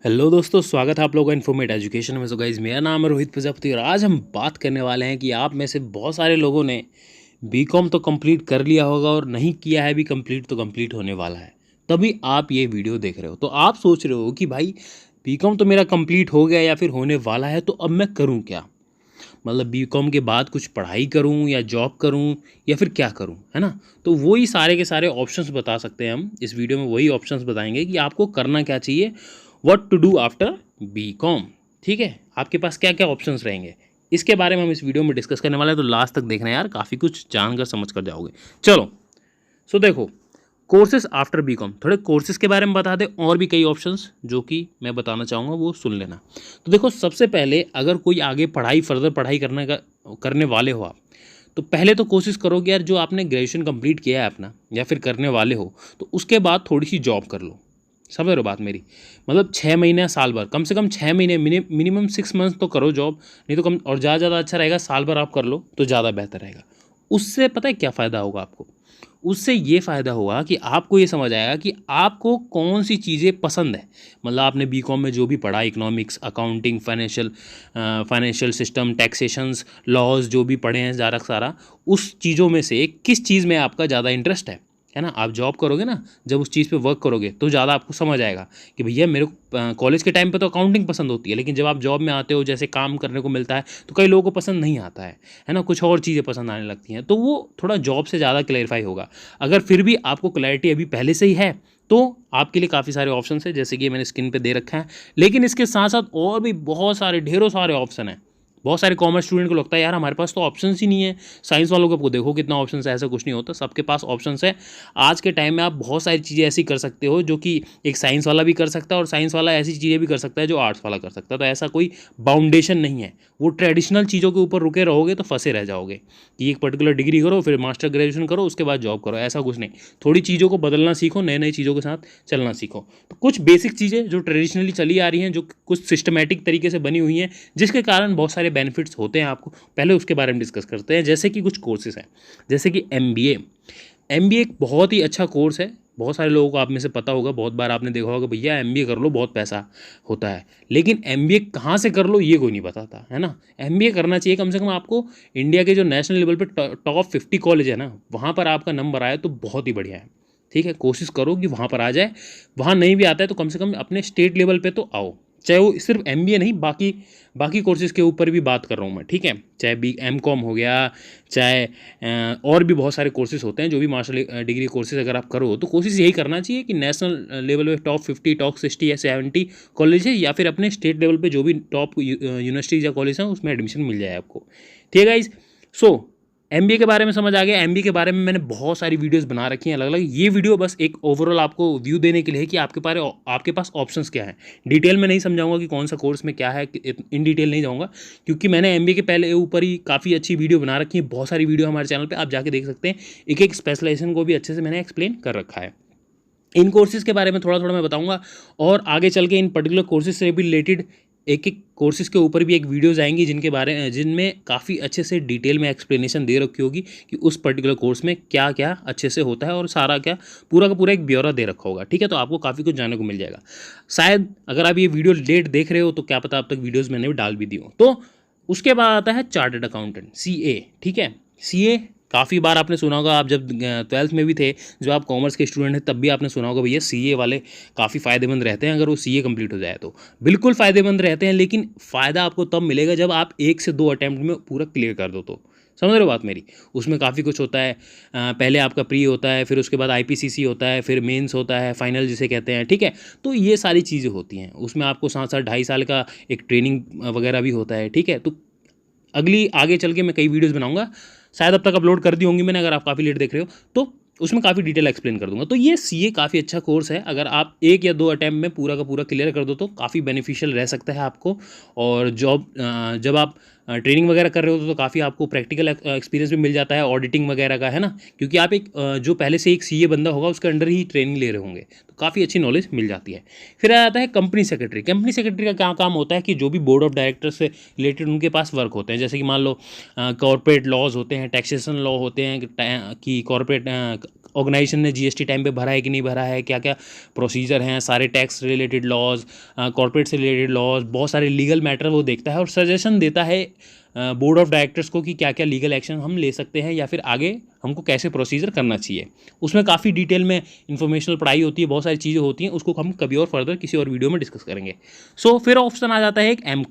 Hello दोस्तों, स्वागत है आप लोगों का इन्फॉर्मेट एजुकेशन में। सो गाइज, मेरा नाम है रोहित प्रजापति और आज हम बात करने वाले हैं कि आप में से बहुत सारे लोगों ने बीकॉम तो कंप्लीट कर लिया होगा और नहीं किया है भी कंप्लीट, तो कंप्लीट होने वाला है। तभी आप ये वीडियो देख रहे हो, तो आप सोच रहे हो कि भाई बीकॉम तो मेरा कंप्लीट हो गया या फिर होने वाला है, तो अब मैं करूँ क्या। मतलब बीकॉम के बाद कुछ पढ़ाई करूं या जॉब करूं या फिर क्या करूं, है ना। तो वही सारे के सारे ऑप्शंस बता सकते हैं हम इस वीडियो में। वही ऑप्शंस बताएंगे कि आपको करना क्या चाहिए, what to do after BCom. ठीक है, आपके पास क्या क्या ऑप्शंस रहेंगे, इसके बारे में हम इस वीडियो में डिस्कस करने वाले हैं। तो लास्ट तक देखना यार, काफ़ी कुछ जानकर समझ कर जाओगे। चलो, सो देखो, कोर्सेज आफ्टर बीकॉम, थोड़े कोर्सेज के बारे में बता दें और भी कई ऑप्शंस जो कि मैं बताना चाहूँगा, वो सुन लेना। तो देखो, सबसे पहले अगर कोई आगे पढ़ाई फर्दर पढ़ाई करने वाले हो आप, तो पहले तो कोशिश करोगे यार, जो आपने ग्रेजुएशन कंप्लीट किया है अपना या फिर करने वाले हो, तो उसके बाद थोड़ी सी जॉब कर लो। समझ रहे हो बात मेरी। मतलब 6 महीने या साल भर, कम से कम 6 महीने, मिनिमम 6 मंथ तो करो जॉब। नहीं तो कम, और ज़्यादा अच्छा रहेगा साल भर आप कर लो तो ज़्यादा बेहतर रहेगा। उससे पता है क्या फ़ायदा होगा आपको। उससे ये फ़ायदा होगा कि आपको ये समझ आएगा कि आपको कौन सी चीज़ें पसंद है। मतलब आपने बीकॉम में जो भी पढ़ा, economics, accounting, financial system, taxations, laws जो भी पढ़े हैं ज़्यादा सारा, उस चीज़ों में से किस चीज़ में आपका ज़्यादा इंटरेस्ट है ना। आप जॉब करोगे ना, जब उस चीज़ पे वर्क करोगे तो ज़्यादा आपको समझ आएगा कि भैया मेरे को कॉलेज के टाइम पे तो अकाउंटिंग पसंद होती है, लेकिन जब आप जॉब में आते हो, जैसे काम करने को मिलता है, तो कई लोगों को पसंद नहीं आता है ना। कुछ और चीज़ें पसंद आने लगती हैं, तो वो थोड़ा जॉब से ज़्यादा क्लैरिफाई होगा। अगर फिर भी आपको क्लैरिटी अभी पहले से ही है, तो आपके लिए काफ़ी सारे ऑप्शन है, जैसे कि मैंने स्क्रीन पे दे रखा है। लेकिन इसके साथ साथ और भी बहुत सारे, ढेरों सारे ऑप्शन हैं। बहुत सारे कॉमर्स स्टूडेंट को लगता है यार हमारे पास तो ऑप्शंस ही नहीं है। साइंस वालों को देखो कितना ऑप्शंस है, ऐसा कुछ नहीं होता, सबके पास ऑप्शंस है। आज के टाइम में आप बहुत सारी चीज़ें ऐसी कर सकते हो जो कि एक साइंस वाला भी कर सकता है, और साइंस वाला ऐसी चीज़ें भी कर सकता है जो आर्ट्स वाला कर सकता है। तो ऐसा कोई बाउंडेशन नहीं है। वो ट्रेडिशनल चीज़ों के ऊपर रुके रहोगे तो फंसे रह जाओगे कि एक पर्टिकुलर डिग्री करो, फिर मास्टर ग्रेजुएशन करो, उसके बाद जॉब करो। ऐसा कुछ नहीं। थोड़ी चीज़ों को बदलना सीखो, नए नई चीज़ों के साथ चलना सीखो। तो कुछ बेसिक चीज़ें जो ट्रेडिशनली चली आ रही हैं, जो कुछ सिस्टमेटिक तरीके से बनी हुई हैं, जिसके कारण बहुत सारे बेनिफिट्स होते हैं आपको, पहले उसके बारे में डिस्कस करते हैं। जैसे कि कुछ कोर्सेज हैं, जैसे कि एमबीए। एमबीए एक बहुत ही अच्छा कोर्स है। बहुत सारे लोगों को आप में से पता होगा, बहुत बार आपने देखा होगा भैया एमबीए कर लो बहुत पैसा होता है। लेकिन एमबीए कहाँ से कर लो ये कोई नहीं बताता, है ना। एमबीए करना चाहिए कम से कम आपको इंडिया के जो नेशनल लेवल पे टॉप 50 कॉलेज है ना, वहाँ पर आपका नंबर आए तो बहुत ही बढ़िया है। ठीक है, कोशिश करो कि वहाँ पर आ जाए। वहाँ नहीं भी आता है तो कम से कम अपने स्टेट लेवल पे तो आओ। चाहे वो सिर्फ एमबीए नहीं, बाकी बाकी कोर्सेज़ के ऊपर भी बात कर रहा हूँ मैं। ठीक है, चाहे बी एमकॉम हो गया, चाहे और भी बहुत सारे कोर्सेज़ होते हैं जो भी मास्टर डिग्री कोर्सेज़ अगर आप करो, तो कोशिश यही करना चाहिए कि नेशनल लेवल पे टॉप 50, टॉप 60 या 70 कॉलेज है, या फिर अपने स्टेट लेवल पे जो भी टॉप यूनिवर्सिटीज़ या कॉलेज हैं उसमें एडमिशन मिल जाए आपको। ठीक है गाइज। सो एमबीए के बारे में समझ आ गया। एमबीए के बारे में मैंने बहुत सारी वीडियोस बना रखी हैं अलग अलग। ये वीडियो बस एक ओवरऑल आपको व्यू देने के लिए है कि आपके पास ऑप्शंस क्या हैं। डिटेल में नहीं समझाऊंगा कि कौन सा कोर्स में क्या है, इन डिटेल नहीं जाऊंगा, क्योंकि मैंने एमबीए के पहले ऊपर ही काफ़ी अच्छी वीडियो बना रखी है। बहुत सारी वीडियो हमारे चैनल पर आप जाके देख सकते हैं। एक एक स्पेशलाइजेशन को भी अच्छे से मैंने एक्सप्लेन कर रखा है। इन कोर्सेज़ के बारे में थोड़ा थोड़ा मैं बताऊंगा, और आगे चल के इन पर्टिकुलर कोर्सेज से भी रिलेटेड एक एक कोर्सेज के ऊपर भी एक वीडियोज़ आएंगी जिनमें काफ़ी अच्छे से डिटेल में एक्सप्लेनेशन दे रखी होगी कि उस पर्टिकुलर कोर्स में क्या क्या अच्छे से होता है, और सारा क्या पूरा का पूरा एक ब्यौरा दे रखा होगा। ठीक है, तो आपको काफ़ी कुछ जानने को मिल जाएगा। शायद अगर आप ये वीडियो लेट देख रहे हो तो क्या पता अब तक वीडियोज़ मैंने भी डाल भी दी हो। तो उसके बाद आता है चार्टर्ड अकाउंटेंट, सीए। ठीक है, सीए काफ़ी बार आपने सुना होगा। आप जब 12th में भी थे, जब आप कॉमर्स के स्टूडेंट हैं, तब भी आपने सुना होगा भैया सीए वाले काफ़ी फ़ायदेमंद रहते हैं अगर वो सीए कंप्लीट हो जाए तो। बिल्कुल फ़ायदेमंद रहते हैं, लेकिन फ़ायदा आपको तब मिलेगा जब आप 1 से 2 अटैम्प्ट में पूरा क्लियर कर दो तो। समझ रहे हो बात मेरी। उसमें काफ़ी कुछ होता है। पहले आपका प्री होता है, फिर उसके बाद आईपीसीसी होता है, फिर मेंस होता है, फाइनल जिसे कहते हैं। ठीक है, तो ये सारी चीज़ें होती हैं। उसमें आपको साथ साथ 2.5 साल का एक ट्रेनिंग वगैरह भी होता है। ठीक है, तो अगली आगे चल के मैं कई वीडियोस बनाऊंगा, शायद अब तक अपलोड कर दी होंगी मैंने, अगर आप काफ़ी लेट देख रहे हो तो उसमें काफ़ी डिटेल एक्सप्लेन कर दूंगा। तो ये सीए काफ़ी अच्छा कोर्स है। अगर आप 1 या 2 अटैम्प्ट में पूरा का पूरा क्लियर कर दो तो काफ़ी बेनिफिशियल रह सकता है आपको। और जब आप ट्रेनिंग वगैरह कर रहे हो तो काफ़ी आपको प्रैक्टिकल एक्सपीरियंस भी मिल जाता है, ऑडिटिंग वगैरह का, है ना। क्योंकि आप जो पहले से एक सीए बंदा होगा उसके अंडर ही ट्रेनिंग ले रहे होंगे, तो काफ़ी अच्छी नॉलेज मिल जाती है। फिर आ जाता है कंपनी सेक्रेटरी। कंपनी सेक्रेटरी का क्या काम होता है कि जो भी बोर्ड ऑफ डायरेक्टर से रिलेटेड उनके पास वर्क होते हैं, जैसे कि मान लो कॉर्पोरेट लॉज होते हैं, टैक्सेशन लॉ होते हैं कि कॉर्पोरेट ऑर्गेनाइजेशन ने जीएसटी टाइम पे भरा है कि नहीं भरा है, क्या क्या प्रोसीजर हैं, सारे टैक्स रिलेटेड लॉज, कॉर्पोरेट से रिलेटेड लॉज, बहुत सारे लीगल मैटर वो देखता है और सजेशन देता है बोर्ड ऑफ डायरेक्टर्स को कि क्या क्या लीगल एक्शन हम ले सकते हैं या फिर आगे हमको कैसे प्रोसीजर करना चाहिए। उसमें काफ़ी डिटेल में इंफॉर्मेशनल पढ़ाई होती है, बहुत सारी चीज़ें होती हैं, उसको हम कभी और फर्दर किसी और वीडियो में डिस्कस करेंगे। फिर ऑप्शन आ जाता है एक एम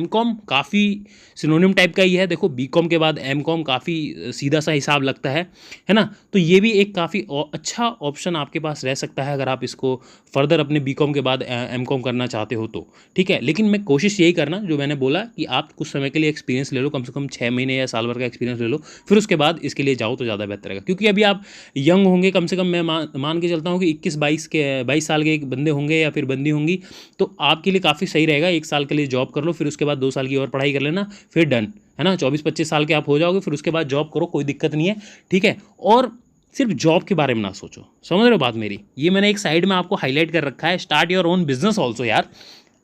कॉम काफ़ी सिनोनिम टाइप का ही है। देखो बीकॉम के बाद एम कॉम काफ़ी सीधा सा हिसाब लगता है ना। तो ये भी एक काफ़ी अच्छा ऑप्शन आपके पास रह सकता है अगर आप इसको फर्दर अपने बीकॉम के बाद एम कॉम करना चाहते हो तो ठीक है। लेकिन मैं कोशिश यही करना जो मैंने बोला कि आप कुछ समय के लिए एक्सपीरियंस ले लो, कम से कम 6 महीने या साल भर का एक्सपीरियंस ले लो, फिर उसके बाद इसके लिए जाओ तो ज़्यादा बेहतर रहेगा। क्योंकि अभी आप यंग होंगे, कम से कम मैं मान के चलता हूँ कि 21-22 साल के एक बंदे होंगे या फिर बंदी होंगी, तो आपके लिए काफ़ी सही रहेगा। 1 साल के लिए जॉब कर लो, फिर उसके बाद 2 साल की और पढ़ाई कर लेना, फिर डन है ना। 24-25 साल के आप हो जाओगे, फिर उसके बाद जॉब करो, कोई दिक्कत नहीं है ठीक है। और सिर्फ जॉब के बारे में ना सोचो, समझ रहे हो बात मेरी। ये मैंने एक साइड में आपको हाईलाइट कर रखा है, start your own business also यार।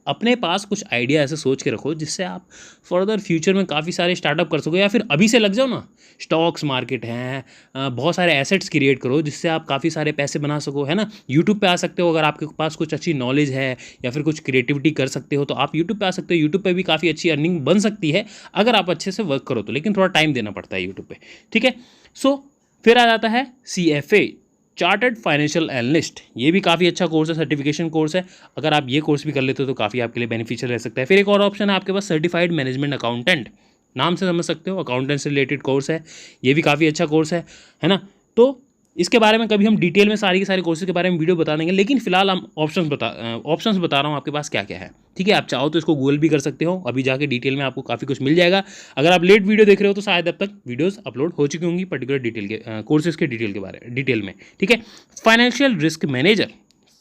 अपने पास कुछ आइडिया ऐसे सोच के रखो जिससे आप फर्दर फ्यूचर में काफ़ी सारे स्टार्टअप कर सको, या फिर अभी से लग जाओ ना। स्टॉक्स मार्केट हैं, बहुत सारे एसेट्स क्रिएट करो जिससे आप काफ़ी सारे पैसे बना सको, है ना। यूट्यूब पे आ सकते हो, अगर आपके पास कुछ अच्छी नॉलेज है या फिर कुछ क्रिएटिविटी कर सकते हो तो आप यूट्यूब पे आ सकते हो। यूट्यूब पे भी काफ़ी अच्छी अर्निंग बन सकती है अगर आप अच्छे से वर्क करो तो, लेकिन थोड़ा टाइम देना पड़ता है यूट्यूब पे ठीक है। फिर आ जाता है CFA, चार्टर्ड फाइनेंशियल एनालिस्ट। ये भी काफ़ी अच्छा कोर्स है, सर्टिफिकेशन कोर्स है। अगर आप ये कोर्स भी कर लेते हो तो काफ़ी आपके लिए बेनिफिशियल रह सकता है। फिर एक और ऑप्शन है आपके पास, सर्टिफाइड मैनेजमेंट अकाउंटेंट, नाम से समझ सकते हो, अकाउंटेंट से रिलेटेड कोर्स है। ये भी काफ़ी अच्छा कोर्स है ना। तो इसके बारे में कभी हम डिटेल में सारी के सारे कोर्सेज के बारे में वीडियो बता देंगे, लेकिन फिलहाल हम ऑप्शंस बता रहा हूँ आपके पास क्या क्या है ठीक है। आप चाहो तो इसको गूगल भी कर सकते हो, अभी जाके डिटेल में आपको काफ़ी कुछ मिल जाएगा। अगर आप लेट वीडियो देख रहे हो तो शायद अब तक वीडियोस अपलोड हो चुकी होंगी पर्टिकुलर डिटेल के कोर्सेज के डिटेल में ठीक है। Financial risk manager,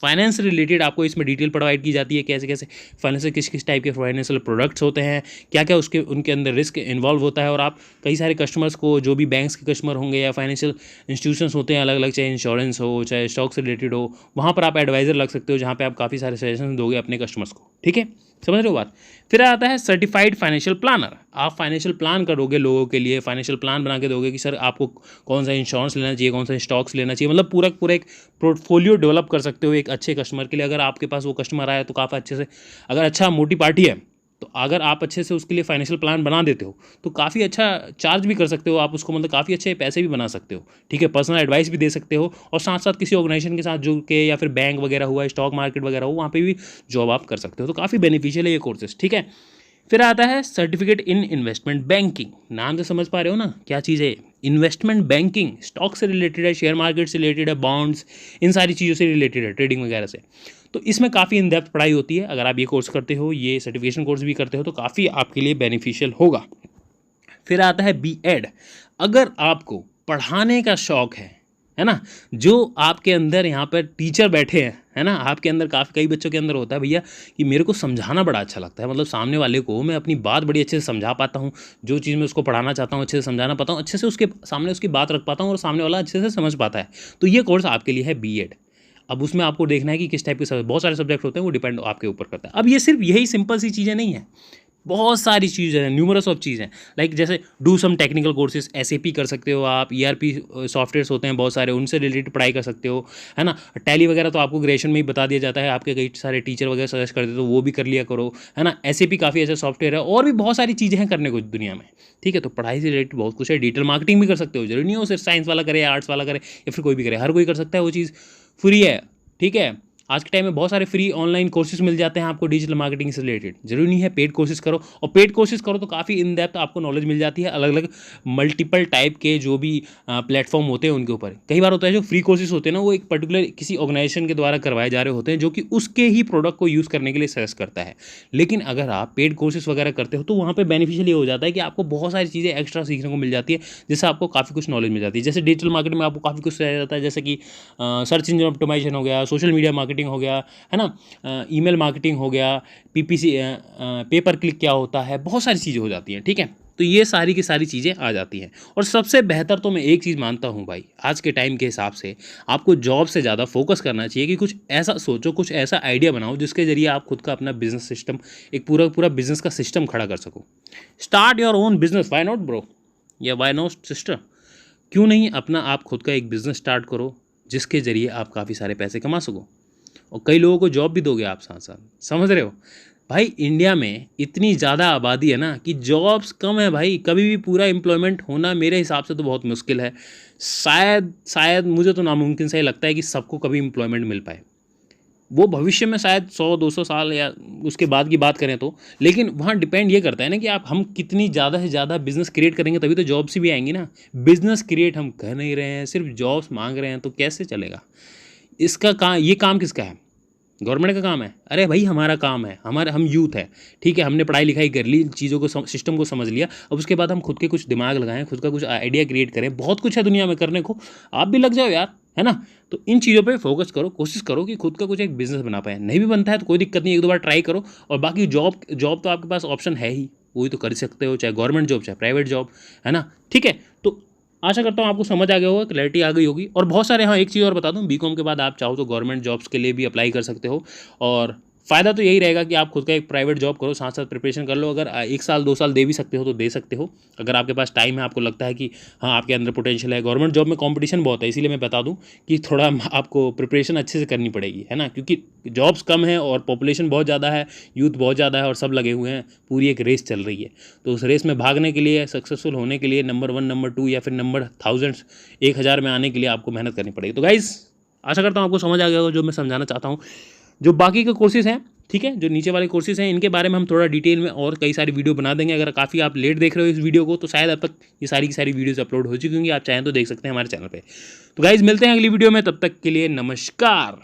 finance related आपको इसमें डिटेल प्रोवाइड की जाती है, कैसे कैसे फाइनेंशियल किस किस टाइप के फाइनेंशियल प्रोडक्ट्स होते हैं, क्या क्या उनके अंदर रिस्क इन्वॉल्व होता है। और आप कई सारे कस्टमर्स को, जो भी बैंक्स के कस्टमर होंगे या फाइनेंशियल इंस्टीट्यूशंस होते हैं अलग अलग, चाहे इंश्योरेंस हो चाहे स्टॉक से रिलेटेड हो, वहाँ पर आप एडवाइजर लग सकते हो, जहाँ पर आप काफ़ी सारे सजेशन दोगे अपने कस्टमर्स को ठीक है। समझ रहे हो बात। फिर आता है सर्टिफाइड फाइनेंशियल प्लानर। आप फाइनेंशियल प्लान करोगे लोगों के लिए, फाइनेंशियल प्लान बना के दोगे कि सर आपको कौन सा इंश्योरेंस लेना चाहिए, कौन सा स्टॉक्स लेना चाहिए, मतलब पूरा एक पोर्टफोलियो डेवलप कर सकते हो एक अच्छे कस्टमर के लिए। अगर आपके पास वो कस्टमर आया तो काफ़ी अच्छे से, अगर अच्छा मोटी पार्टी है तो अगर आप अच्छे से उसके लिए फाइनेंशियल प्लान बना देते हो तो काफ़ी अच्छा चार्ज भी कर सकते हो आप उसको, मतलब काफ़ी अच्छे पैसे भी बना सकते हो ठीक है। पर्सनल एडवाइस भी दे सकते हो और साथ साथ किसी ऑर्गेनाइजेशन के साथ जुड़ के, या फिर बैंक वगैरह हुआ, स्टॉक मार्केट वगैरह हो, वहाँ पे भी जॉब आप कर सकते हो। तो काफ़ी बेनिफिशियल है ये कोर्सेज ठीक है। फिर आता है सर्टिफिकेट इन इन्वेस्टमेंट बैंकिंग। नाम से समझ पा रहे हो ना क्या चीज़ है, इन्वेस्टमेंट बैंकिंग। स्टॉक से रिलेटेड है, शेयर मार्केट से रिलेटेड है, बॉन्ड्स, इन सारी चीज़ों से रिलेटेड है, ट्रेडिंग वगैरह से। तो इसमें काफ़ी इन डेप्थ पढ़ाई होती है। अगर आप ये कोर्स करते हो, ये सर्टिफिकेशन कोर्स भी करते हो तो काफ़ी आपके लिए बेनिफिशियल होगा। फिर आता है B.Ed। अगर आपको पढ़ाने का शौक है ना, जो आपके अंदर यहाँ पर टीचर बैठे हैं, है ना, आपके अंदर काफ़ी कई बच्चों के अंदर होता है भैया कि मेरे को समझाना बड़ा अच्छा लगता है, मतलब सामने वाले को मैं अपनी बात बड़ी अच्छे से समझा पाता हूँ, जो चीज़ मैं उसको पढ़ाना चाहता हूँ अच्छे से समझाना पाता हूँ, अच्छे से उसके सामने उसकी बात रख पाता हूँ और सामने वाला अच्छे से समझ पाता है। तो ये कोर्स आपके लिए है B.Ed। अब उसमें आपको देखना है कि किस टाइप के बहुत सारे सब्जेक्ट होते हैं, वो डिपेंड आपके ऊपर करता है। अब ये सिर्फ यही सिंपल सी चीज़ें नहीं है, बहुत सारी चीज़ें हैं, न्यूमरस ऑफ चीज़ें, लाइक जैसे do some technical courses, SAP कर सकते हो आप, ERP सॉफ्टवेयर्स होते हैं बहुत सारे, उनसे रिलेटेड पढ़ाई कर सकते हो, है ना। टैली वगैरह तो आपको ग्रेजुएशन में ही बता दिया जाता है, आपके कई सारे टीचर वगैरह सजेस्ट करते तो वो भी कर लिया करो, है ना। SAP काफ़ी अच्छा सॉफ्टवेयर है, और भी बहुत सारी चीज़ें हैं करने को दुनिया में ठीक है। तो पढ़ाई से रिलेटेड बहुत कुछ है। डिजिटल मार्केटिंग भी कर सकते हो, जरूरी नहीं हो सिर्फ साइंस वाला करे, आर्ट्स वाला करे, या फिर कोई भी करे, हर कोई कर सकता है, वो चीज़ फ्री है ठीक है। आज के टाइम में बहुत सारे फ्री ऑनलाइन कोर्सेज मिल जाते हैं आपको डिजिटल मार्केटिंग से रिलेटेड, जरूरी नहीं है पेड कोर्सेज करो, और पेड कोर्सेज करो तो काफ़ी इन डेप्थ आपको नॉलेज मिल जाती है अलग अलग मल्टीपल टाइप के जो भी प्लेटफॉर्म होते हैं उनके ऊपर। कई बार होता है जो फ्री कोर्सेज होते हैं ना, वो एक पर्टिकुलर किसी ऑर्गेनाइजेशन के द्वारा करवाए जा रहे होते हैं, जो कि उसके ही प्रोडक्ट को यूज़ करने के लिए सजेस्ट करता है। लेकिन अगर आप पेड कोर्सेज वगैरह करते हो तो वहाँ पर बेनिफिशियल ये हो जाता है कि आपको बहुत सारी चीज़ें एक्स्ट्रा सीखने को मिल जाती है, जिससे आपको काफ़ी कुछ नॉलेज मिल जाती है। जैसे डिजिटल मार्केटिंग में आपको काफ़ी कुछ सिखाया जाता है, जैसे कि सर्च इंजन ऑप्टिमाइजेशन हो गया, सोशल मीडिया मार्केटिंग हो गया, है ना, ईमेल मार्केटिंग हो गया, PPC पेपर क्लिक क्या होता है, बहुत सारी चीज़ें हो जाती हैं ठीक है। तो ये सारी की सारी चीज़ें आ जाती हैं। और सबसे बेहतर तो मैं एक चीज़ मानता हूँ भाई, आज के टाइम के हिसाब से आपको जॉब से ज़्यादा फोकस करना चाहिए कि कुछ ऐसा सोचो, कुछ ऐसा आइडिया बनाओ जिसके जरिए आप खुद का अपना बिजनेस सिस्टम, एक पूरा बिजनेस का सिस्टम खड़ा कर सको। Start your own business, why not bro, या वाई नॉट सिस्टर। क्यों नहीं अपना आप खुद का एक बिज़नेस स्टार्ट करो, जिसके ज़रिए आप काफ़ी सारे पैसे कमा सको और कई लोगों को जॉब भी दोगे आप साथ साथ। समझ रहे हो भाई? इंडिया में इतनी ज़्यादा आबादी है ना कि जॉब्स कम है भाई, कभी भी पूरा एम्प्लॉयमेंट होना मेरे हिसाब से तो बहुत मुश्किल है। शायद शायद मुझे तो नामुमकिन सा ही लगता है कि सबको कभी एम्प्लॉयमेंट मिल पाए। वो भविष्य में शायद 100-200 साल या उसके बाद की बात करें तो, लेकिन वहाँ डिपेंड ये करता है ना कि आप हम कितनी ज़्यादा से ज़्यादा बिज़नेस क्रिएट करेंगे, तभी तो जॉब्स भी आएंगी ना। बिज़नेस क्रिएट हम कर नहीं रहे हैं, सिर्फ जॉब्स मांग रहे हैं, तो कैसे चलेगा? इसका काम, ये काम किसका है? गवर्नमेंट का काम है? अरे भाई हमारा काम है, हमारे हम यूथ है, ठीक है, हमने पढ़ाई लिखाई कर ली, चीज़ों को सिस्टम को समझ लिया, अब उसके बाद हम खुद के कुछ दिमाग लगाएं, खुद का कुछ आइडिया क्रिएट करें। बहुत कुछ है दुनिया में करने को, आप भी लग जाओ यार, है ना? तो इन चीज़ों पे फोकस करो, कोशिश करो कि खुद का कुछ एक बिजनेस बना पाए। नहीं भी बनता है तो कोई दिक्कत नहीं, एक दो बार ट्राई करो। और बाकी जॉब जॉब तो आपके पास ऑप्शन है ही, वही तो कर सकते हो, चाहे गवर्नमेंट जॉब चाहे प्राइवेट जॉब, है ना? ठीक है, तो आशा करता हूँ आपको समझ आ गया होगा, क्लैरिटी आ गई होगी। और बहुत सारे, हाँ एक चीज़ और बता दूँ, बीकॉम के बाद आप चाहो तो गवर्नमेंट जॉब्स के लिए भी अप्लाई कर सकते हो। और फ़ायदा तो यही रहेगा कि आप खुद का एक प्राइवेट जॉब करो, साथ साथ प्रिपरेशन कर लो। अगर 1 साल 2 साल दे भी सकते हो तो दे सकते हो, अगर आपके पास टाइम है, आपको लगता है कि हाँ आपके अंदर पोटेंशियल है। गवर्नमेंट जॉब में कंपटीशन बहुत है, इसीलिए मैं बता दूं कि थोड़ा आपको प्रिपरेशन अच्छे से करनी पड़ेगी, है ना? क्योंकि जॉब्स कम है और पॉपुलेशन बहुत ज़्यादा है, यूथ बहुत ज़्यादा है और सब लगे हुए हैं, पूरी एक रेस चल रही है। तो उस रेस में भागने के लिए, सक्सेसफुल होने के लिए, नंबर 1 नंबर 2 या फिर नंबर थाउजेंड्स 1000 में आने के लिए आपको मेहनत करनी पड़ेगी। तो गाइज़ आशा करता हूँ आपको समझ आ गया होगा जो मैं समझाना चाहता हूँ। जो बाकी के कोर्सेज़ हैं, ठीक है, जो नीचे वाले कोर्सेज़ हैं, इनके बारे में हम थोड़ा डिटेल में और कई सारी वीडियो बना देंगे। अगर काफ़ी आप लेट देख रहे हो इस वीडियो को, तो शायद अब तक ये सारी की सारी वीडियोज़ अपलोड हो चुकी होंगी, आप चाहें तो देख सकते हैं हमारे चैनल पे। तो गाइज़ मिलते हैं अगली वीडियो में, तब तक के लिए नमस्कार।